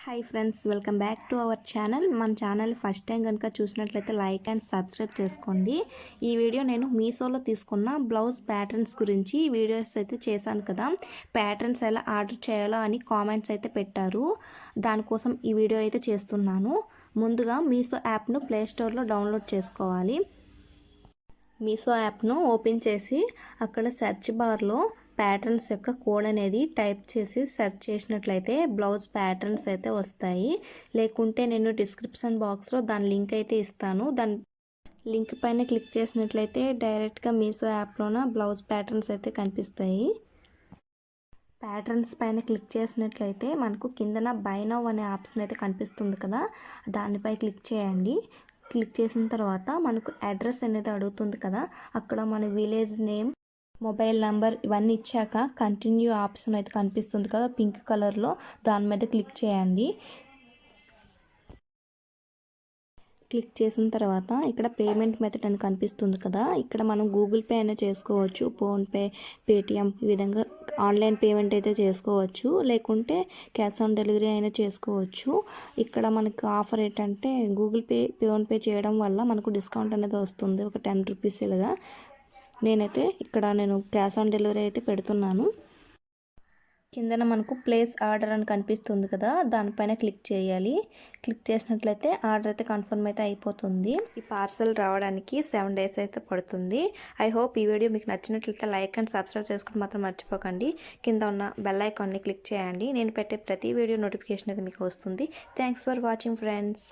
Hi friends, welcome back to our channel. మన channel first time కనుక చూసినట్లయితే like and subscribe చేసుకోండి. ఈ వీడియో నేను మీషోలో తీసుకున్న బ్లౌజ్ ప్యాటర్న్స్ గురించి వీడియోస్ అయితే చేశాను కదా. ప్యాటర్న్స్ ఎలా ఆర్డర్ చేయాలో అని కామెంట్స్ అయితే పెట్టారు. దానికోసం ఈ వీడియో అయితే చేస్తున్నాను. ముందుగా మీషో యాప్ను ప్లేస్టోర్లో డౌన్లోడ్ చేసుకోవాలి. మీషో యాప్ను ఓపెన్ చేసి అక్కడ సెర్చ్ బార్లో ప్యాటర్న్స్ యొక్క కోడ్ అనేది టైప్ చేసి సెర్చ్ చేసినట్లయితే బ్లౌజ్ ప్యాటర్న్స్ అయితే వస్తాయి. లేకుంటే నేను డిస్క్రిప్షన్ బాక్స్లో దాని లింక్ అయితే ఇస్తాను. దాని లింక్ పైన క్లిక్ చేసినట్లయితే డైరెక్ట్గా మీషో యాప్లోన బ్లౌజ్ ప్యాటర్న్స్ అయితే కనిపిస్తాయి. ప్యాటర్న్స్ పైన క్లిక్ చేసినట్లయితే మనకు కిందన బై నౌ అనే ఆప్షన్ అయితే కనిపిస్తుంది కదా, దానిపై క్లిక్ చేయండి. క్లిక్ చేసిన తర్వాత మనకు అడ్రస్ అనేది అడుగుతుంది కదా, అక్కడ మన విలేజ్ నేమ్, మొబైల్ నంబర్ ఇవన్నీ ఇచ్చాక కంటిన్యూ ఆప్షన్ అయితే కనిపిస్తుంది కదా పింక్ కలర్లో, దాని మీద క్లిక్ చేయండి. క్లిక్ చేసిన తర్వాత ఇక్కడ పేమెంట్ మెథడ్ అని కనిపిస్తుంది కదా, ఇక్కడ మనం గూగుల్ పే అయినా చేసుకోవచ్చు, ఫోన్పే, పేటిఎం ఈ విధంగా ఆన్లైన్ పేమెంట్ అయితే చేసుకోవచ్చు. లేకుంటే క్యాష్ ఆన్ డెలివరీ అయినా చేసుకోవచ్చు. ఇక్కడ మనకు ఆఫర్ ఏంటంటే గూగుల్ పే, ఫోన్పే చేయడం వల్ల మనకు డిస్కౌంట్ అనేది వస్తుంది, ఒక 10 రూపీస్ ఇలాగా. నేనైతే నేను క్యాష్ ఆన్ డెలివరీ అయితే పెడుతున్నాను. కిందన మనకు ప్లేస్ ఆర్డర్ అని కనిపిస్తుంది కదా, దానిపైన క్లిక్ చేయాలి. క్లిక్ చేసినట్లయితే ఆర్డర్ అయితే కన్ఫర్మ్ అయితే అయిపోతుంది. ఈ పార్సల్ రావడానికి 7 డేస్ అయితే పడుతుంది. ఐ హోప్ ఈ వీడియో మీకు నచ్చినట్లయితే లైక్ అండ్ సబ్స్క్రైబ్ చేసుకుని మాత్రం మర్చిపోకండి. కింద ఉన్న బెల్ ఐకాన్ని క్లిక్ చేయండి. నేను పెట్టే ప్రతి వీడియో నోటిఫికేషన్ అయితే మీకు వస్తుంది. Thanks for watching friends.